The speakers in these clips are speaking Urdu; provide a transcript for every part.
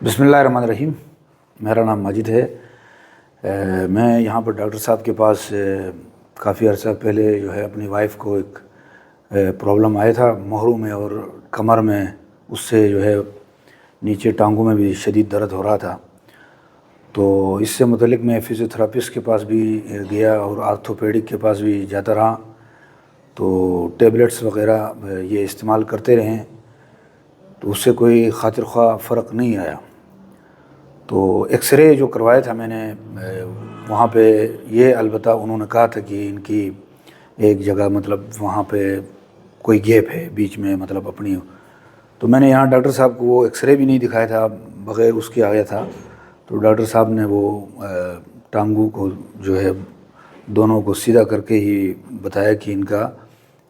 بسم اللہ الرحمن الرحیم۔ میرا نام ماجد ہے۔ میں یہاں پر ڈاکٹر صاحب کے پاس کافی عرصہ پہلے جو ہے اپنی وائف کو ایک پرابلم آیا تھا مہروں میں اور کمر میں، اس سے جو ہے نیچے ٹانگوں میں بھی شدید درد ہو رہا تھا۔ تو اس سے متعلق میں فزیو تھراپسٹ کے پاس بھی گیا اور آرتھوپیڈک کے پاس بھی جاتا رہا، تو ٹیبلٹس وغیرہ یہ استعمال کرتے رہے، تو اس سے کوئی خاطر خواہ فرق نہیں آیا۔ تو ایکس رے جو کروایا تھا میں نے وہاں پہ، یہ البتہ انہوں نے کہا تھا کہ ان کی ایک جگہ مطلب وہاں پہ کوئی گیپ ہے بیچ میں، مطلب اپنی، تو میں نے یہاں ڈاکٹر صاحب کو وہ ایکس رے بھی نہیں دکھایا تھا، بغیر اس کے آیا تھا۔ تو ڈاکٹر صاحب نے وہ ٹانگوں کو جو ہے دونوں کو سیدھا کر کے ہی بتایا کہ ان کا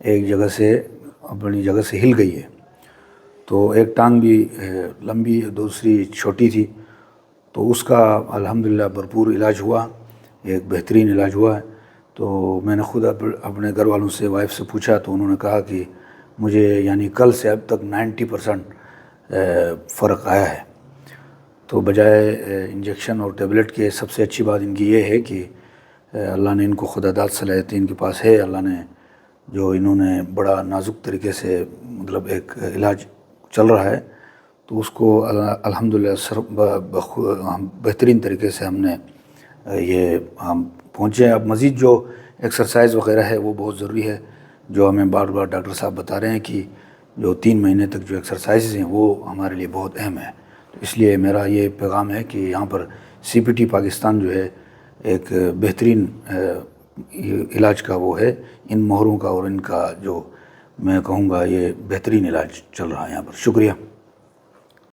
ایک جگہ سے اپنی جگہ سے ہل گئی ہے، تو ایک ٹانگ بھی لمبی دوسری چھوٹی تھی، تو اس کا الحمدللہ بھرپور علاج ہوا، ایک بہترین علاج ہوا ہے۔ تو میں نے خود اپنے گھر والوں سے، وائف سے پوچھا، تو انہوں نے کہا کہ مجھے یعنی کل سے اب تک 90% فرق آیا ہے۔ تو بجائے انجیکشن اور ٹیبلٹ کے سب سے اچھی بات ان کی یہ ہے کہ اللہ نے ان کو خدا داد صلاحیت ان کے پاس ہے، اللہ نے جو انہوں نے بڑا نازک طریقے سے مطلب ایک علاج چل رہا ہے، تو اس کو الحمدللہ بہترین طریقے سے ہم نے یہ ہم پہنچے ہیں۔ اب مزید جو ایکسرسائز وغیرہ ہے وہ بہت ضروری ہے، جو ہمیں بار بار ڈاکٹر صاحب بتا رہے ہیں کہ جو 3 مہینے تک جو ایکسرسائزز ہیں وہ ہمارے لیے بہت اہم ہے۔ تو اس لیے میرا یہ پیغام ہے کہ یہاں پر CPT پاکستان جو ہے ایک بہترین علاج کا وہ ہے، ان مہروں کا اور ان کا جو میں کہوں گا یہ بہترین علاج چل رہا ہے یہاں پر۔ شکریہ۔